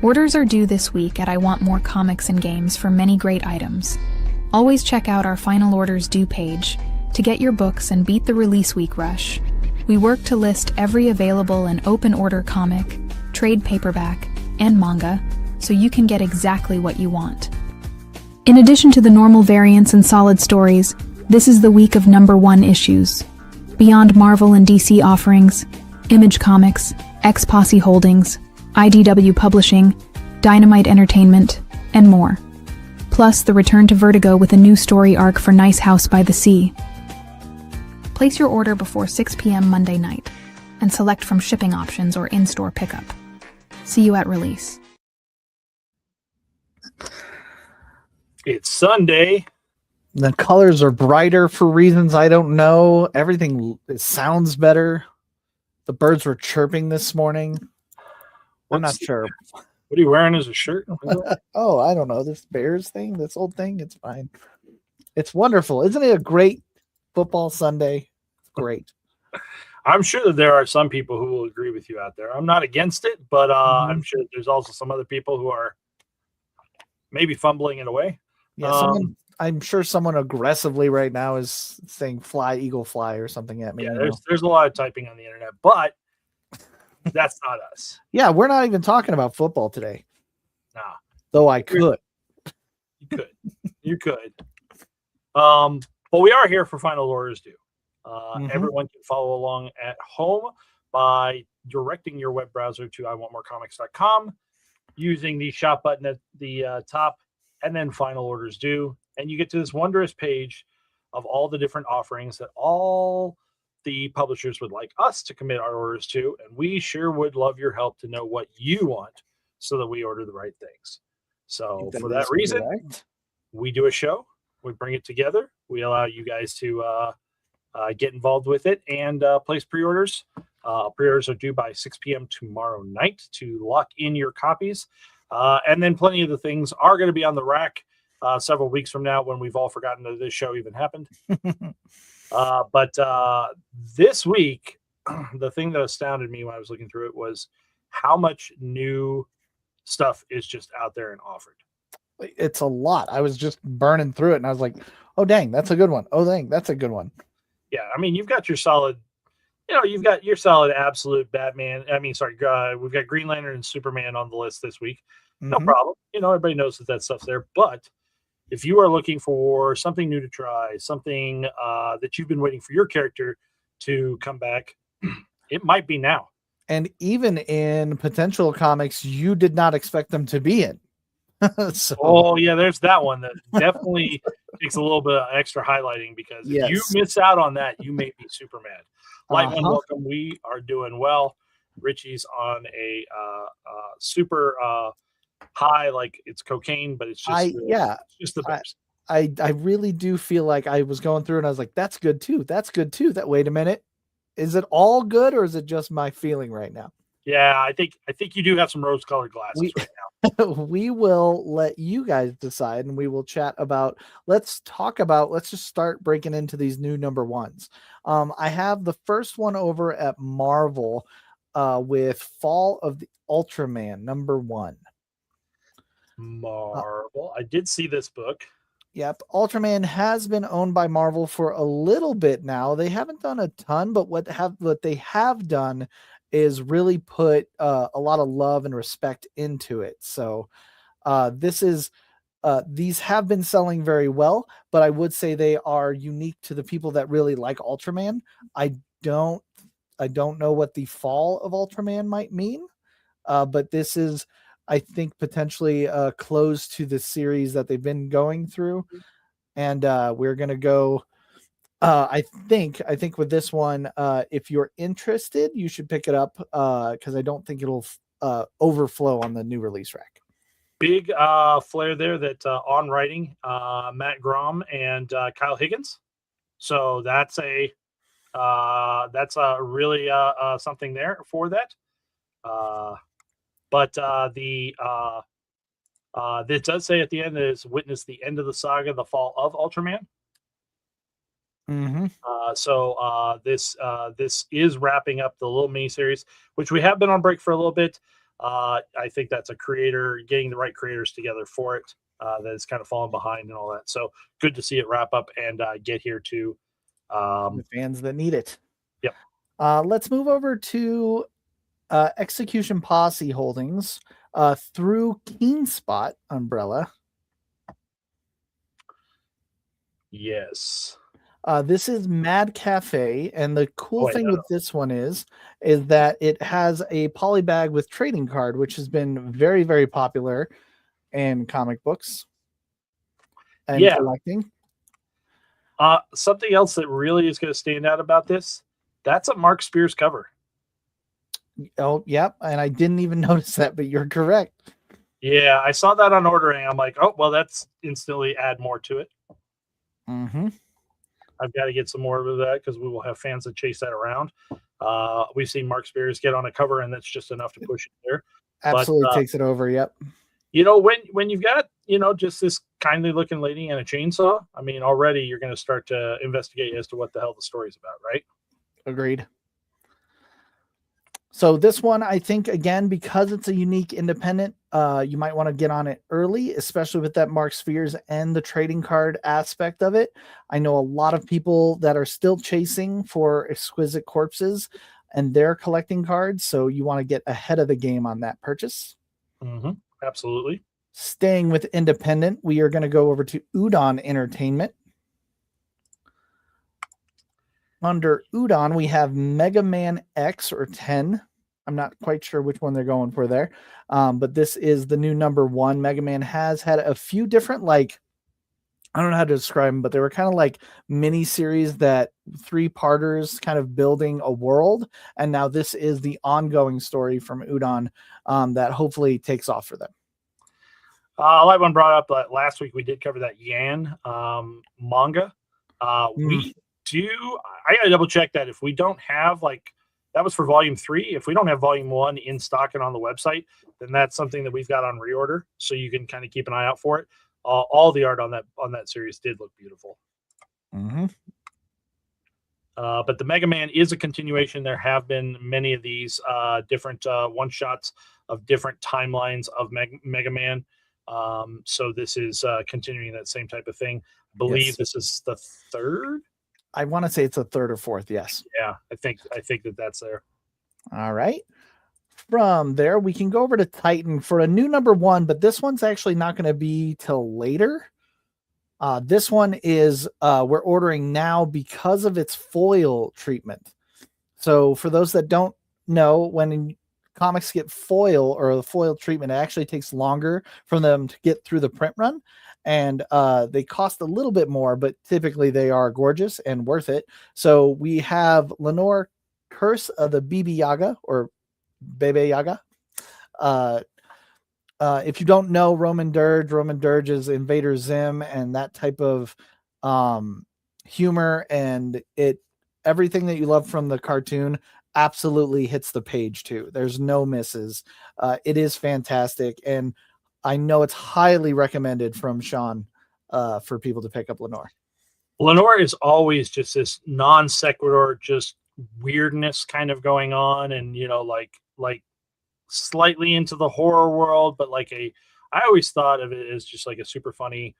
Orders are due this week at I Want More Comics and Games for many great items. Always check out our final orders due page to get your books and beat the release week rush. We work to list every available and open order comic, trade paperback, and manga so you can get exactly what you want. In addition to the normal variants and solid stories, this is the week of #1 issues. Beyond Marvel and DC offerings, Image Comics, X-Posse Holdings, IDW Publishing, Dynamite Entertainment, and more. Plus the return to Vertigo with a new story arc for Nice House by the Sea. Place your order before 6 p.m. Monday night and select from shipping options or in-store pickup. See you at release. It's Sunday. The colors are brighter for reasons I don't know. Everything sounds better. The birds were chirping this morning. I'm not sure. What are you wearing as a shirt? Oh, I don't know. This Bears thing, this old thing, it's fine. It's wonderful. Isn't it a great football Sunday? Great. I'm sure that there are some people who will agree with you out there. I'm not against it, but I'm sure there's also some other people who are maybe fumbling it away. Yeah, I'm sure someone aggressively right now is saying "fly, eagle, fly" or something at me. Yeah, there's a lot of typing on the internet, but that's not us. Yeah, we're not even talking about football today. Nah. Though I could. You could. But we are here for final orders due. Everyone can follow along at home by directing your web browser to iwantmorecomics.com, using the shop button at the top, and then final orders due. And you get to this wondrous page of all the different offerings that all the publishers would like us to commit our orders to, and we sure would love your help to know what you want so that we order the right things. So for that reason, we do a show, we bring it together, we allow you guys to get involved with it and place pre-orders. Pre-orders are due by 6 p.m. tomorrow night to lock in your copies, and then plenty of the things are going to be on the rack several weeks from now when we've all forgotten that this show even happened. But this week, the thing that astounded me when I was looking through it was how much new stuff is just out there and offered. It's a lot. I was just burning through it and I was like, oh, dang, that's a good one. Oh, dang, that's a good one. Yeah, I mean, you've got your solid, you've got your solid absolute Batman. We've got Green Lantern and Superman on the list this week. No problem. Everybody knows that stuff's there. But if you are looking for something new to try, something that you've been waiting for your character to come back, it might be now. And even in potential comics, you did not expect them to be in. Oh, yeah, there's that one that definitely takes a little bit of extra highlighting because if you miss out on that, you may be super mad. Lightman, welcome. We are doing well. Richie's on a super high, like it's cocaine, but it's just it's just the best. I really do feel like I was going through and I was like, that's good too. That's good too. Wait a minute. Is it all good or is it just my feeling right now? Yeah, I think you do have some rose-colored glasses right now. We will let you guys decide and we will chat about, let's just start breaking into these new #1s. I have the first one over at Marvel with Fall of the Ultraman #1. Marvel. I did see this book. Yep. Ultraman has been owned by Marvel for a little bit now. They haven't done a ton, but what they have done is really put a lot of love and respect into it. So these have been selling very well, but I would say they are unique to the people that really like Ultraman. I don't know what the Fall of Ultraman might mean, but this is, I think, potentially close to the series that they've been going through. And we're going to go, I think with this one, if you're interested, you should pick it up because I don't think it'll overflow on the new release rack. Big flair there that on writing, Matt Grom and Kyle Higgins. So that's a really something there for that. But it does say at the end is witness the end of the saga, the fall of Ultraman. So this is wrapping up the little mini series, which we have been on break for a little bit. I think that's a creator getting the right creators together for it. That is kind of falling behind and all that. So good to see it wrap up and get here to The fans that need it. Yep. Let's move over to Execution Posse Holdings through Keenspot umbrella. Yes. This is Mad Cafe, and the cool thing with this one is that it has a poly bag with trading card, which has been very, very popular in comic books and collecting. Something else that really is going to stand out about this, that's a Mark Spears cover. Oh, yep. And I didn't even notice that, but you're correct. Yeah, I saw that on ordering. I'm like, oh, well, that's instantly add more to it. Mm-hmm. I've got to get some more of that because we will have fans that chase that around. We've seen Mark Spears get on a cover, and that's just enough to push it there. Absolutely takes it over. Yep. When you've got, just this kindly looking lady and a chainsaw, I mean, already you're going to start to investigate as to what the hell the story's about, right? Agreed. So this one, I think, again, because it's a unique independent, you might want to get on it early, especially with that Mark Spears and the trading card aspect of it. I know a lot of people that are still chasing for Exquisite Corpses, and they're collecting cards, so you want to get ahead of the game on that purchase. Mm-hmm. Absolutely. Staying with independent, we are going to go over to Udon Entertainment. Under Udon, we have Mega Man X or 10. I'm not quite sure which one they're going for there. But this is the new number 1. Mega Man has had a few different, I don't know how to describe them, but they were kind of like mini series that 3-parters kind of building a world. And now this is the ongoing story from Udon that hopefully takes off for them. Like one brought up last week, we did cover that Yan manga. I gotta double check that if we don't have that was for volume 3. If we don't have volume 1 in stock and on the website, then that's something that we've got on reorder. So you can kind of keep an eye out for it. All the art on that series did look beautiful. Mm-hmm. But the Mega Man is a continuation. There have been many of these different one-shots of different timelines of Mega Man. So this is continuing that same type of thing. I believe this is the 3rd. I want to say it's a 3rd or 4th. Yes. Yeah, I think that's there. All right. From there, we can go over to Titan for a new number 1, but this one's actually not going to be till later. This one is we're ordering now because of its foil treatment. So for those that don't know, when comics get foil or the foil treatment, it actually takes longer for them to get through the print run. And they cost a little bit more, but typically they are gorgeous and worth it. So we have Lenore Curse of the Baba Yaga or Bebe Yaga. If you don't know Roman Dirge is Invader Zim and that type of humor, and everything that you love from the cartoon absolutely hits the page too. There's no misses. It is fantastic, and I know it's highly recommended from Sean for people to pick up Lenore. Lenore is always just this non sequitur, just weirdness kind of going on, and like slightly into the horror world, but I always thought of it as just like a super funny,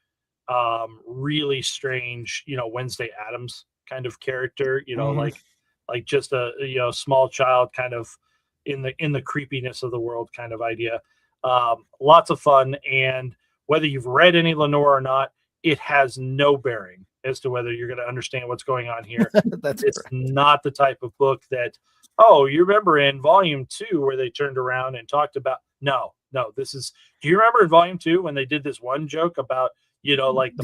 really strange, Wednesday Addams kind of character, like just a small child kind of in the creepiness of the world kind of idea. Lots of fun, and whether you've read any Lenore or not, it has no bearing as to whether you're going to understand what's going on here. It's correct. Not the type of book that, you remember in volume 2 where they turned around and talked about, no, this is, do you remember in volume 2 when they did this one joke about, the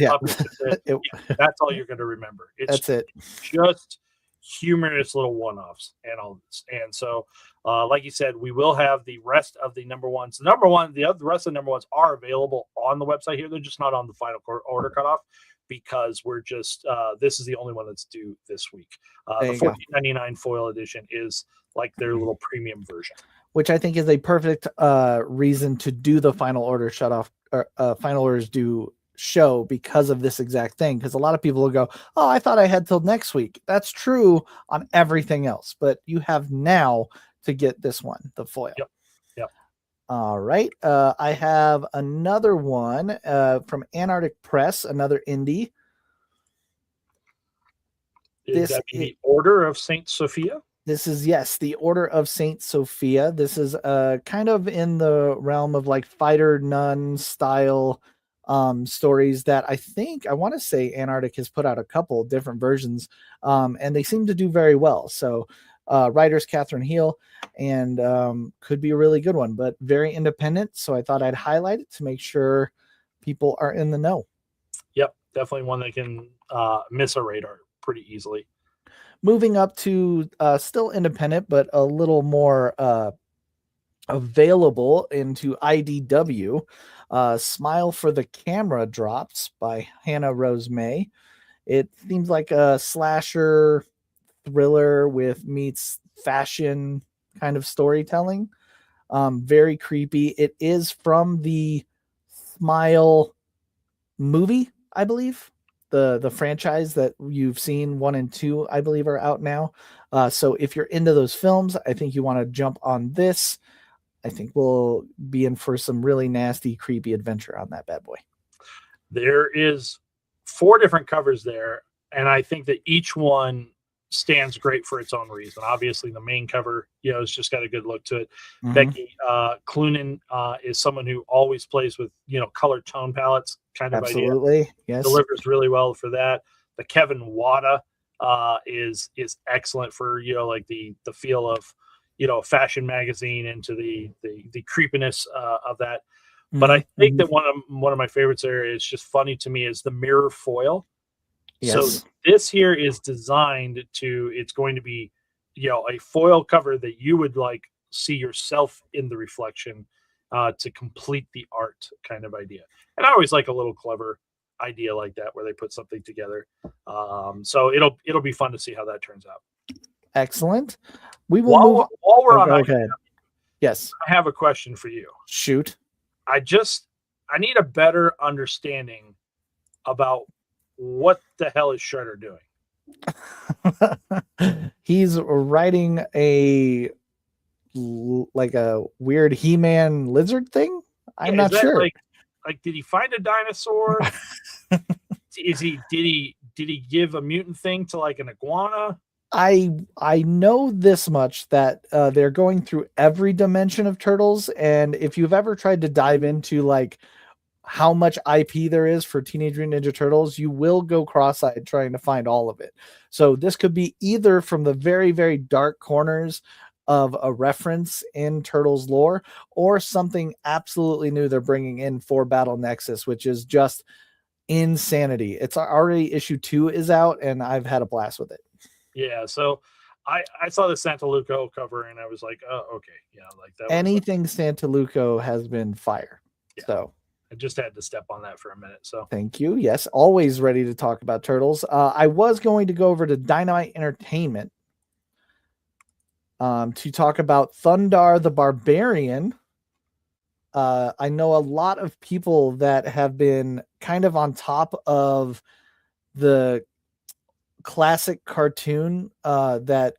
puppet? That's all you're going to remember. That's it. Just humorous little one-offs and all this. And so, like you said, we will have the rest of the number 1s. The rest of the number 1s are available on the website here. They're just not on the final order cutoff because we're just this is the only one that's due this week. The $14.99 foil edition is like their little premium version, which I think is a perfect reason to do the final order final orders due show because of this exact thing. Because a lot of people will go, I thought I had till next week. That's true on everything else, but you have now to get this one, the foil. Yep. All right. I have another one from Antarctic Press, another indie. Would that be the Order of Saint Sophia? This is, yes, the Order of Saint Sophia. This is kind of in the realm of like fighter nun style stories that I want to say Antarctic has put out a couple different versions, and they seem to do very well. So writers Catherine Heel, and could be a really good one, but very independent. So I thought I'd highlight it to make sure people are in the know. Yep, definitely one that can miss a radar pretty easily. Moving up to still independent, but a little more available into IDW. Smile for the Camera drops by Hannah Rose May. It seems like a slasher thriller with meets fashion kind of storytelling. Very creepy. It is from the Smile movie, I believe. The franchise that you've seen 1 and 2, I believe, are out now. So if you're into those films, I think you want to jump on this. I think we'll be in for some really nasty, creepy adventure on that bad boy. There is 4 different covers there, and I think that each one stands great for its own reason. Obviously, the main cover, it's just got a good look to it. Mm-hmm. Becky Cloonan is someone who always plays with, colored tone palettes kind of Absolutely. idea. Yes. Delivers really well for that. The Kevin Wada is excellent for, like the feel of, a fashion magazine into the creepiness of that. Mm-hmm. But I think that one of my favorites there is just funny to me is the mirror foil. Yes. So this here is designed it's going to be, a foil cover that you would like see yourself in the reflection to complete the art kind of idea. And I always like a little clever idea like that where they put something together. So it'll be fun to see how that turns out. Excellent. We will while we're on IDW, yes, I have a question for you. Shoot. I need a better understanding about what the hell is Shredder doing? He's writing a weird He-Man lizard thing. I'm not sure. Like, did he find a dinosaur? Did he give a mutant thing to like an iguana? I know this much that they're going through every dimension of Turtles, and if you've ever tried to dive into like how much IP there is for Teenage Mutant Ninja Turtles, you will go cross-eyed trying to find all of it. So this could be either from the very, very dark corners of a reference in Turtles lore, or something absolutely new they're bringing in for Battle Nexus, which is just insanity. It's already issue 2 is out, and I've had a blast with it. Yeah, so I saw the Santa Luco cover, and I was like, oh, okay. Yeah, like that. Anything Santa Luco has been fire. Yeah. So I just had to step on that for a minute. So thank you. Yes, always ready to talk about Turtles. I was going to go over to Dynamite Entertainment to talk about Thundar the Barbarian. I know a lot of people that have been kind of on top of the classic cartoon that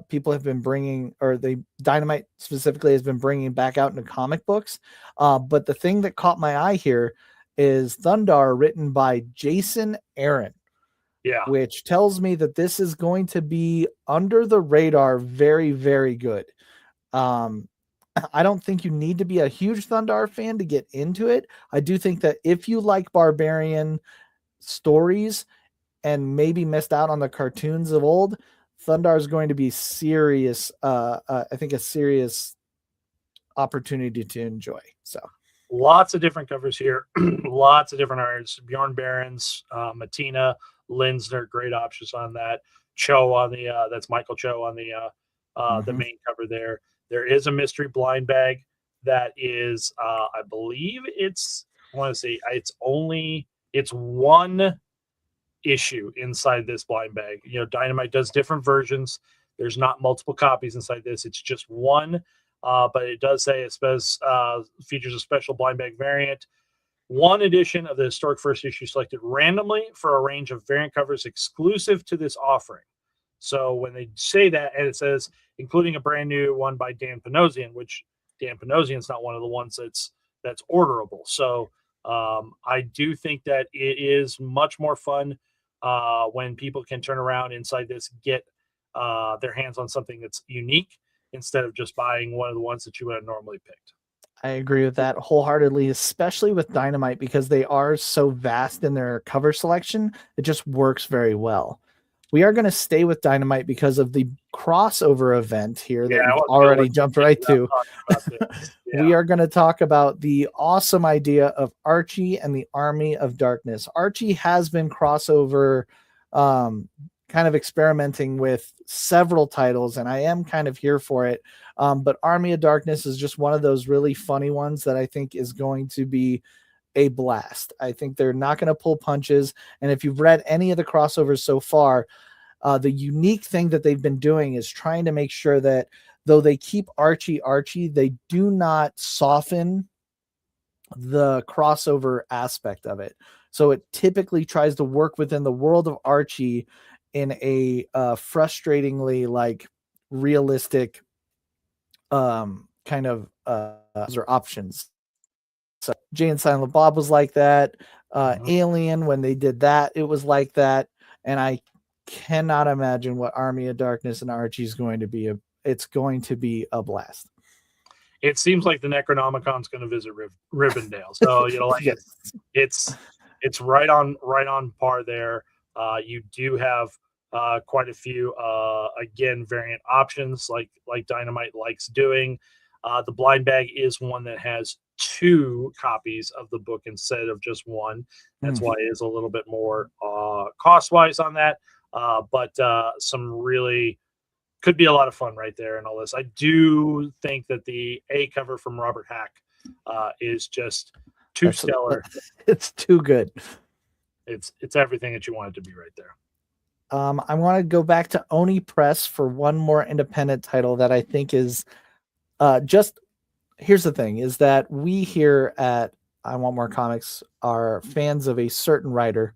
people have been bringing, or Dynamite specifically has been bringing back out into comic books. But the thing that caught my eye here is Thundar, written by Jason Aaron. Yeah. Which tells me that this is going to be under the radar, very, very good. I don't think you need to be a huge Thundar fan to get into it. I do think that if you like Barbarian stories and maybe missed out on the cartoons of old, Thundar is going to be serious. I think a serious opportunity to enjoy. So lots of different covers here, lots of different artists. Bjorn Barons, Matina, Linsner, great options on that. Cho on the that's Michael Cho on the main cover there. There is a mystery blind bag that is I believe it's one issue inside this blind bag. Dynamite does different versions. There's not multiple copies inside this. It's just one, but it does say it features a special blind bag variant. One edition of the historic first issue selected randomly for a range of variant covers exclusive to this offering. So when they say that, and it says including a brand new one by Dan Panosian, which Dan Panosian's not one of the ones that's orderable. So I do think that it is much more fun when people can turn around inside this, get their hands on something that's unique instead of just buying one of the ones that you would have normally picked. I agree with that wholeheartedly, especially with Dynamite, because they are so vast in their cover selection. It just works very well. We are going to stay with Dynamite because of the crossover event here that you've already jumped right to. We are going to talk about the awesome idea of Archie and the Army of Darkness. Archie has been crossover kind of experimenting with several titles, and I am kind of here for it. But Army of Darkness is just one of those really funny ones that I think is going to be a blast. I think they're not going to pull punches. And if you've read any of the crossovers so far, the unique thing that they've been doing is trying to make sure that though they keep Archie, they do not soften the crossover aspect of it. So it typically tries to work within the world of Archie in a frustratingly like realistic kind of or options. So Jay and Silent Bob was like that. Alien, when they did that, it was like that. And I cannot imagine what Army of Darkness and Archie is going to be. It's going to be a blast. It seems like the Necronomicon's going to visit Rivendell. So, like it's right on par there. You do have quite a few, again, variant options like Dynamite likes doing. The blind bag is one that has 2 copies of the book instead of just one. That's why it is a little bit more cost-wise on that. But some really could be a lot of fun right there in all this. I do think that the A cover from Robert Hack is just too stellar. It's too good. It's everything that you want it to be right there. I want to go back to Oni Press for one more independent title that I think is just, here's the thing, is that we here at I Want More Comics are fans of a certain writer.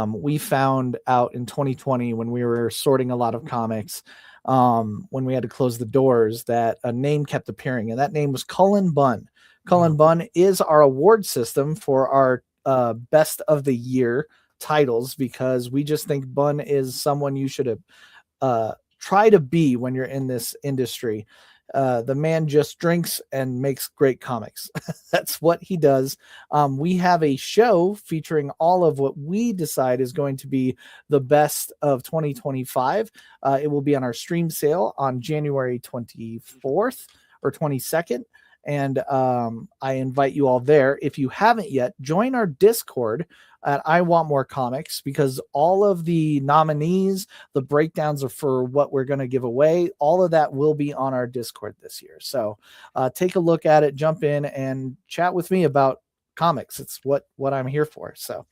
We found out in 2020 when we were sorting a lot of comics, when we had to close the doors, that a name kept appearing, and that name was Cullen Bunn. Cullen Bunn is our award system for our best of the year titles, because we just think Bunn is someone you should try to be when you're in this industry. The man just drinks and makes great comics. That's what he does. We have a show featuring all of what we decide is going to be the best of 2025. It will be on our stream sale on January 24th or 22nd. And I invite you all there. If you haven't yet, join our Discord at I Want More Comics, because all of the nominees, the breakdowns are for what we're going to give away. All of that will be on our Discord this year. So take a look at it, jump in and chat with me about comics. It's what I'm here for. So,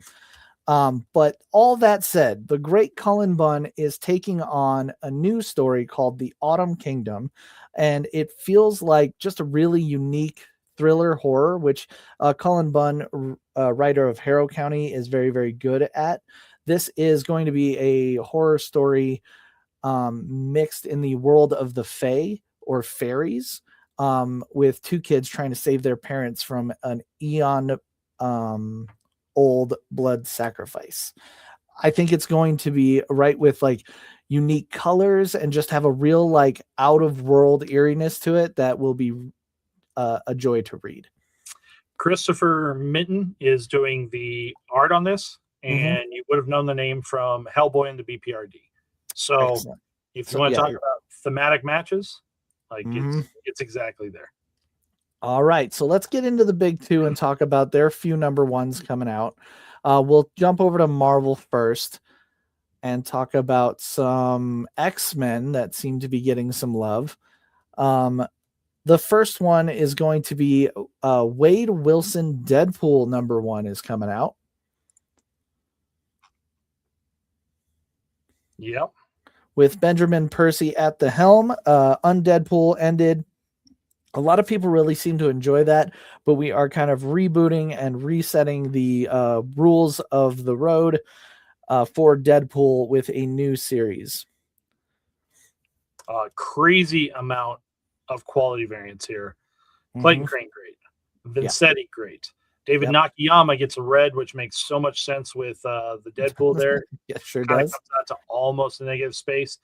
but all that said, the great Cullen Bunn is taking on a new story called The Autumn Kingdom. And it feels like just a really unique thriller horror, which Cullen Bunn, writer of Harrow County, is very, very good at. This is going to be a horror story mixed in the world of the Fae or fairies, with 2 kids trying to save their parents from an eon old blood sacrifice. I think it's going to be right with like unique colors and just have a real like out of world eeriness to it that will be a joy to read. Christopher Minton is doing the art on this, and you would have known the name from Hellboy and the BPRD. So excellent. If you want to talk about thematic matches, like it's exactly there. All right, so let's get into the big 2 and talk about their few number 1s coming out. We'll jump over to Marvel first and talk about some X-Men that seem to be getting some love. The first one is going to be Wade Wilson Deadpool number 1 is coming out. Yep. With Benjamin Percy at the helm. Undeadpool ended. A lot of people really seem to enjoy that, but we are kind of rebooting and resetting the rules of the road for Deadpool with a new series. Crazy amount of quality variants here. Clayton Crane, great. Vincetti, great. David Nakayama gets a red, which makes so much sense with the Deadpool there. Yeah, sure Kind of does. comes out to almost a negative space.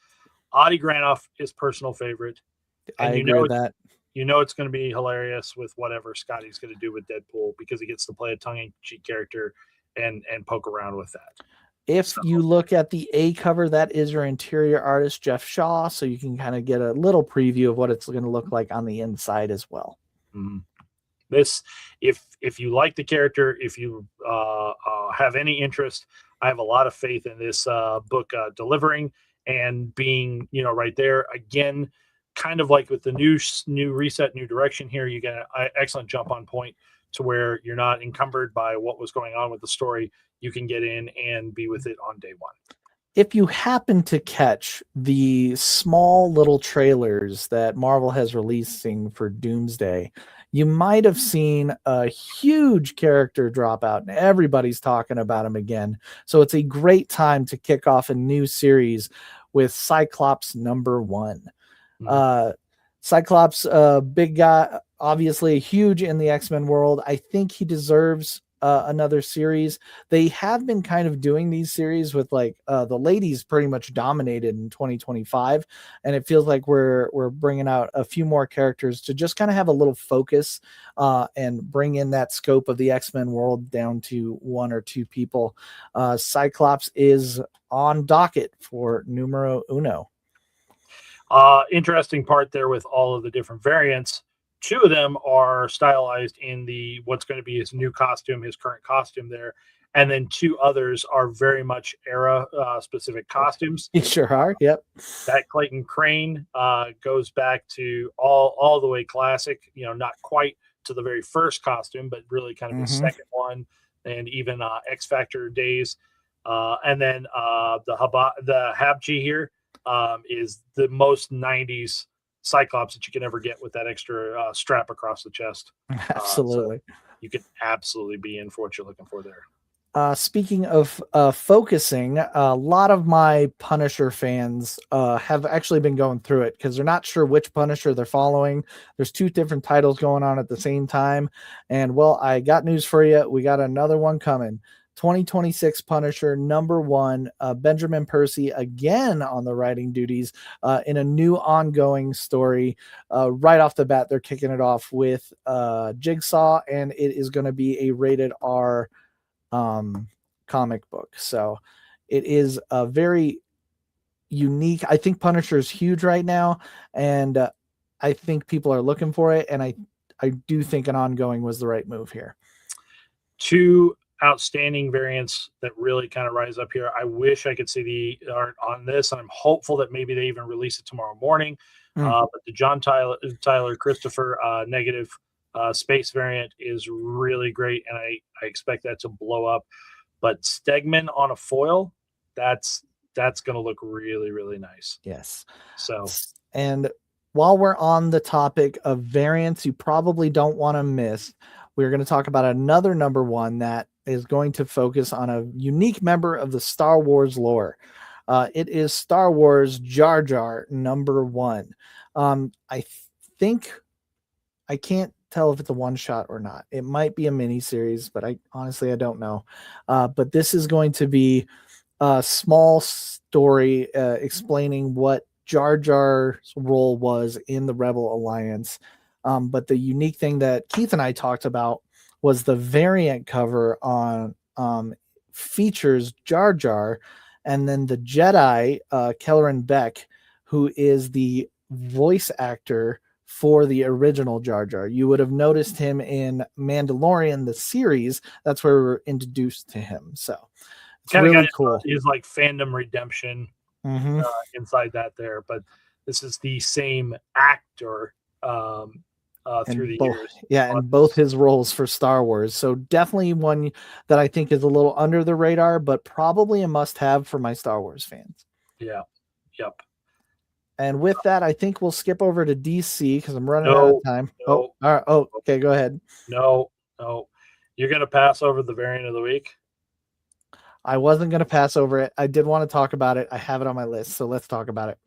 Adi Granoff is personal favorite. And I agree with that. You know it's going to be hilarious with whatever Scotty's going to do with Deadpool because he gets to play a tongue-in-cheek character and poke around with that. If you look at the A cover, that is your interior artist, Jeff Shaw, so you can kind of get a little preview of what it's going to look like on the inside as well. Mm-hmm. This, if you like the character, if you have any interest, I have a lot of faith in this book delivering and being, right there. Again, kind of like with the new reset, new direction here, you get an excellent jump on point to where you're not encumbered by what was going on with the story. You can get in and be with it on day one. If you happen to catch the small little trailers that Marvel has releasing for Doomsday, you might have seen a huge character drop out, and everybody's talking about him again. So it's a great time to kick off a new series with Cyclops #1. Cyclops, big guy, obviously huge in the X-Men world. I think he deserves another series. They have been kind of doing these series with the ladies pretty much dominated in 2025, and it feels like we're bringing out a few more characters to just kind of have a little focus and bring in that scope of the X-Men world down to 1 or 2 people. Cyclops is on docket for numero uno. Interesting part there with all of the different variants. 2 of them are stylized in what's going to be his new costume, his current costume there. And then 2 others are very much era specific costumes. You sure are. Yep. That Clayton Crane goes back to all the way classic, not quite to the very first costume, but really kind of his second one, and even X Factor days. And then the Habji here is the most 90s Cyclops that you can ever get with that extra strap across the chest. Absolutely. So you can absolutely be in for what you're looking for there. Speaking of focusing, a lot of my Punisher fans have actually been going through it because they're not sure which Punisher they're following. There's 2 different titles going on at the same time. And well, I got news for you. We got another one coming. 2026 Punisher #1, Benjamin Percy again on the writing duties in a new ongoing story. Right off the bat, they're kicking it off with Jigsaw, and it is going to be a rated R comic book. So it is a very unique. I think Punisher is huge right now, and I think people are looking for it, and I do think an ongoing was the right move here. 2 outstanding variants that really kind of rise up here. I wish I could see the art on this, and I'm hopeful that maybe they even release it tomorrow morning. But the John Tyler Christopher negative space variant is really great, and I expect that to blow up. But Stegman on a foil, that's going to look really, really nice. Yes. So, and while we're on the topic of variants, you probably don't want to miss, we're going to talk about another #1 that is going to focus on a unique member of the Star Wars lore. It is Star Wars Jar Jar #1. I think, I can't tell if it's a one-shot or not. It might be a mini series, but I don't know. But this is going to be a small story explaining what Jar Jar's role was in the Rebel Alliance. But the unique thing that Keith and I talked about was the variant cover on features Jar Jar, and then the Jedi, Kelleran Beck, who is the voice actor for the original Jar Jar. You would have noticed him in Mandalorian, the series. That's where we were introduced to him. So it's really cool. He's like fandom redemption inside that there, but this is the same actor through the years. Yeah, and both his roles for Star Wars. So definitely one that I think is a little under the radar, but probably a must-have for my Star Wars fans. Yeah. Yep. And with that, I think we'll skip over to DC because I'm running out of time. All right. Oh, okay. Go ahead. No. You're going to pass over the variant of the week? I wasn't going to pass over it. I did want to talk about it. I have it on my list, so let's talk about it.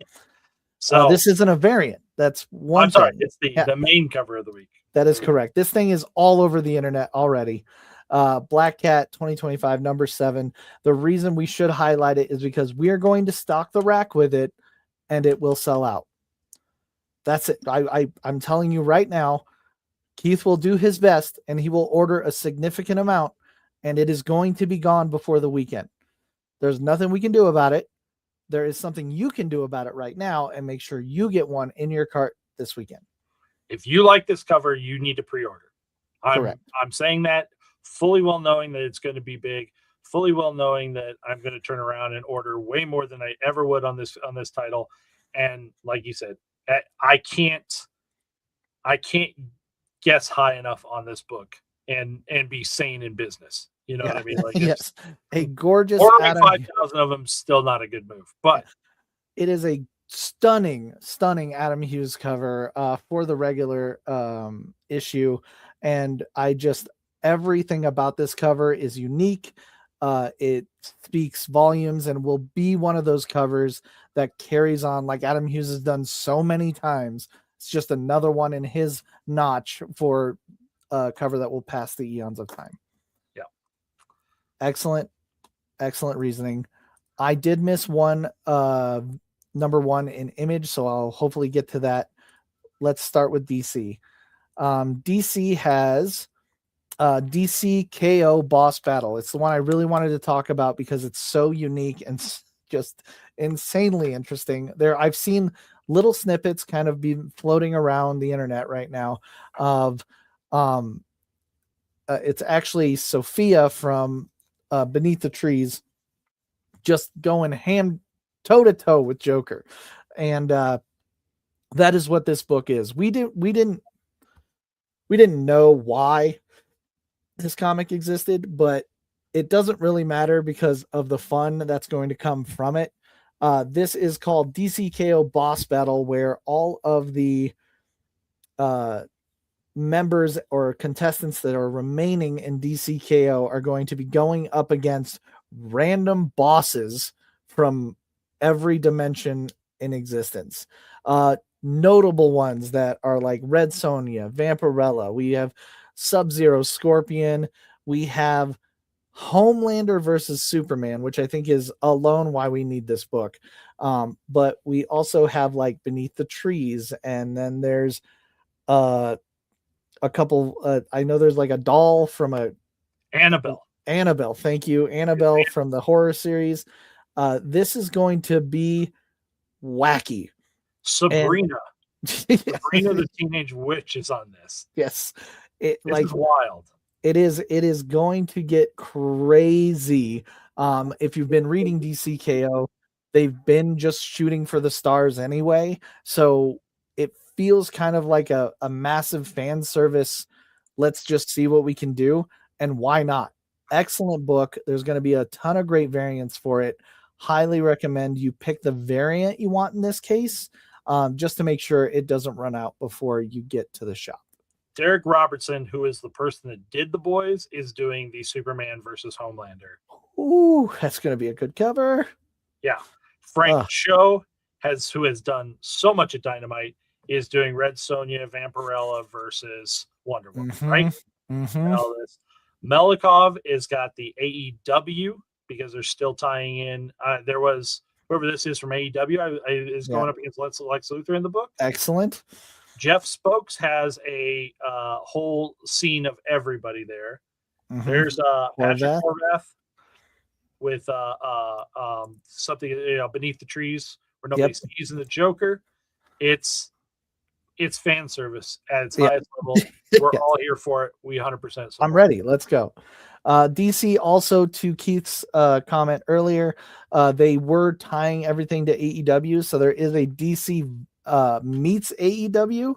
So this isn't a variant. That's one. I'm sorry, thing. it's the main cover of the week. That is correct. This thing is all over the internet already. Black Cat 2025 number 7. The reason we should highlight it is because we are going to stock the rack with it, and it will sell out. That's it. I'm telling you right now, Keith will do his best, and he will order a significant amount, and it is going to be gone before the weekend. There's nothing we can do about it. There is something you can do about it right now, and make sure you get one in your cart this weekend. If you like this cover, you need to pre-order. Correct. I'm saying that fully well knowing that it's going to be big, fully well knowing that I'm going to turn around and order way more than I ever would on this title. And like you said, I can't guess high enough on this book and be sane in business. You know what I mean? Like, yes, a gorgeous ordering 5,000 of them still not a good move, but it is a stunning Adam Hughes cover for the regular issue, and everything about this cover is unique. It speaks volumes and will be one of those covers that carries on like Adam Hughes has done so many times. It's just another one in his notch for a cover that will pass the eons of time. Yeah. Excellent reasoning. I did miss one number 1 in Image, so I'll hopefully get to that. Let's start with DC. DC has DC KO Boss Battle. It's the one I really wanted to talk about because it's so unique and just insanely interesting. I've seen little snippets kind of be floating around the internet right now of it's actually Sophia from Beneath the Trees just going toe to toe with Joker. And that is what this book is. We didn't know why this comic existed, but it doesn't really matter because of the fun that's going to come from it. This is called DCKO Boss Battle, where all of the members or contestants that are remaining in DCKO are going to be going up against random bosses from every dimension in existence. Notable ones that are like Red Sonja, Vampirella. We have Sub-Zero, Scorpion. We have Homelander versus Superman, which I think is alone why we need this book. But we also have like Beneath the Trees, and then there's a couple. I know there's like a doll from Annabelle. Thank you, Annabelle from the horror series. This is going to be wacky. Sabrina. Sabrina the Teenage Witch is on this. Yes. This is wild. It is going to get crazy. If you've been reading DCKO, they've been just shooting for the stars anyway. So it feels kind of like a massive fan service. Let's just see what we can do. And why not? Excellent book. There's going to be a ton of great variants for it. Highly recommend you pick the variant you want in this case, just to make sure it doesn't run out before you get to the shop. Derek Robertson, who is the person that did The Boys, is doing the Superman versus Homelander. Ooh, that's going to be a good cover. Yeah. Frank Cho, who has done so much at Dynamite, is doing Red Sonja, Vampirella versus Wonder Woman, right? Mm-hmm. And all this. Melikov has got the AEW because they're still tying in. There was whoever this is from AEW is going up against Lex Luthor in the book. Excellent. Jeff Spokes has a whole scene of everybody there. Mm-hmm. There's Patrick Horvath with something Beneath the Trees where nobody sees in the Joker. It's fan service at its highest level. We're all here for it. We 100%. Support. I'm ready. Let's go. DC also, to Keith's comment earlier, they were tying everything to AEW. So there is a DC meets AEW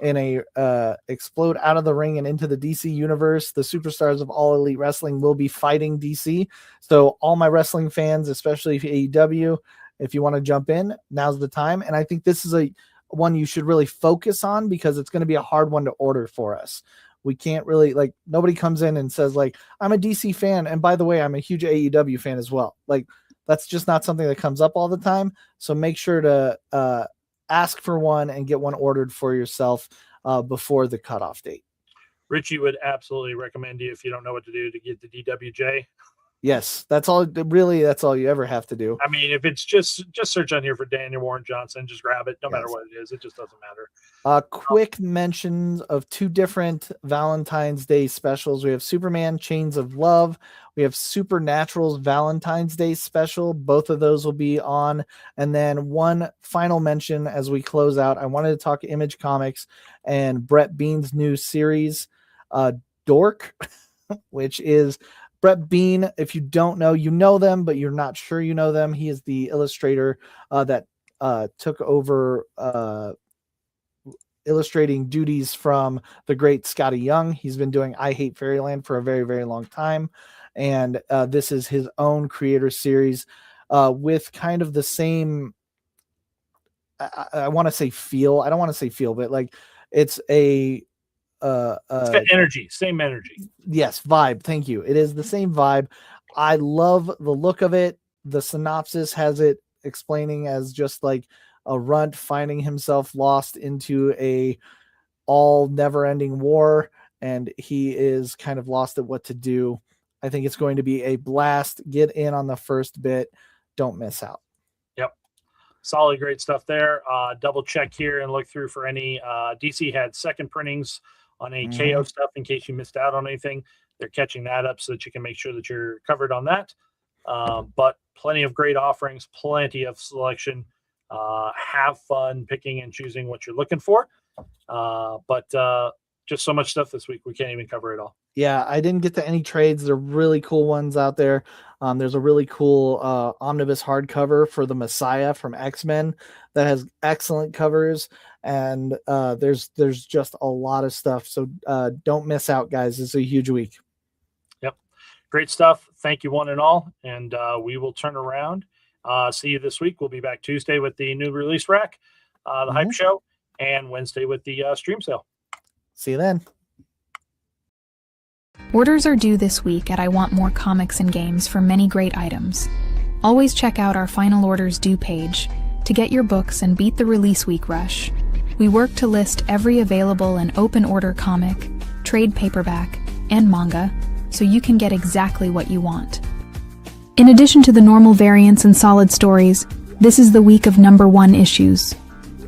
in a explode out of the ring and into the DC universe. The superstars of All Elite Wrestling will be fighting DC. So all my wrestling fans, especially AEW, if you want to jump in, now's the time. And I think this is a one you should really focus on because it's going to be a hard one to order for us. We can't really, like, nobody comes in and says like, I'm a DC fan, and by the way, I'm a huge AEW fan as well. Like, that's just not something that comes up all the time. So make sure to ask for one and get one ordered for yourself before the cutoff date. Richie would absolutely recommend you, if you don't know what to do, to get the DWJ. Yes, that's all you ever have to do. I mean, if it's just search on here for Daniel Warren Johnson, just grab it. No matter what it is, it just doesn't matter. Quick mentions of 2 different Valentine's Day specials. We have Superman Chains of Love. We have Supernatural's Valentine's Day special. Both of those will be on. And then one final mention as we close out. I wanted to talk Image Comics and Brett Bean's new series, Dork, which is Brett Bean. If you don't know, you know them, but you're not sure you know them. He is the illustrator that took over illustrating duties from the great Scotty Young. He's been doing I Hate Fairyland for a very, very long time. And this is his own creator series with kind of the same, I want to say feel. I don't want to say feel, but like it's a it's got energy, same energy. Yes, vibe. Thank you. It is the same vibe. I love the look of it. The synopsis has it explaining as just like a runt finding himself lost into a all never-ending war, and he is kind of lost at what to do. I think it's going to be a blast. Get in on the first bit. Don't miss out. Yep. Solid, great stuff there. Double check here and look through for any DC had second printings on any KO stuff in case you missed out on anything. They're catching that up so that you can make sure that you're covered on that. But plenty of great offerings, plenty of selection. Have fun picking and choosing what you're looking for. But just so much stuff this week, we can't even cover it all. Yeah, I didn't get to any trades. There are really cool ones out there. There's a really cool omnibus hardcover for the Messiah from X-Men that has excellent covers, and there's just a lot of stuff. So don't miss out, guys. It's a huge week. Yep, great stuff. Thank you, one and all, and we will turn around. See you this week. We'll be back Tuesday with the new release rack, the hype show, and Wednesday with the stream sale. See you then. Orders are due this week at I Want More Comics and Games for many great items. Always check out our final orders due page to get your books and beat the release week rush. We work to list every available and open order comic, trade paperback, and manga so you can get exactly what you want. In addition to the normal variants and solid stories, this is the week of #1 issues.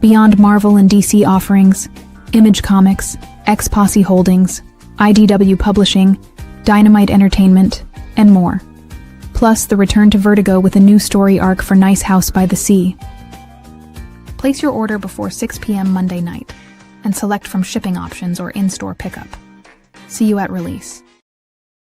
Beyond Marvel and DC offerings, Image Comics, X-Posse Holdings, IDW Publishing, Dynamite Entertainment, and more. Plus the return to Vertigo with a new story arc for Nice House by the Sea. Place your order before 6 p.m. Monday night and select from shipping options or in-store pickup. See you at release.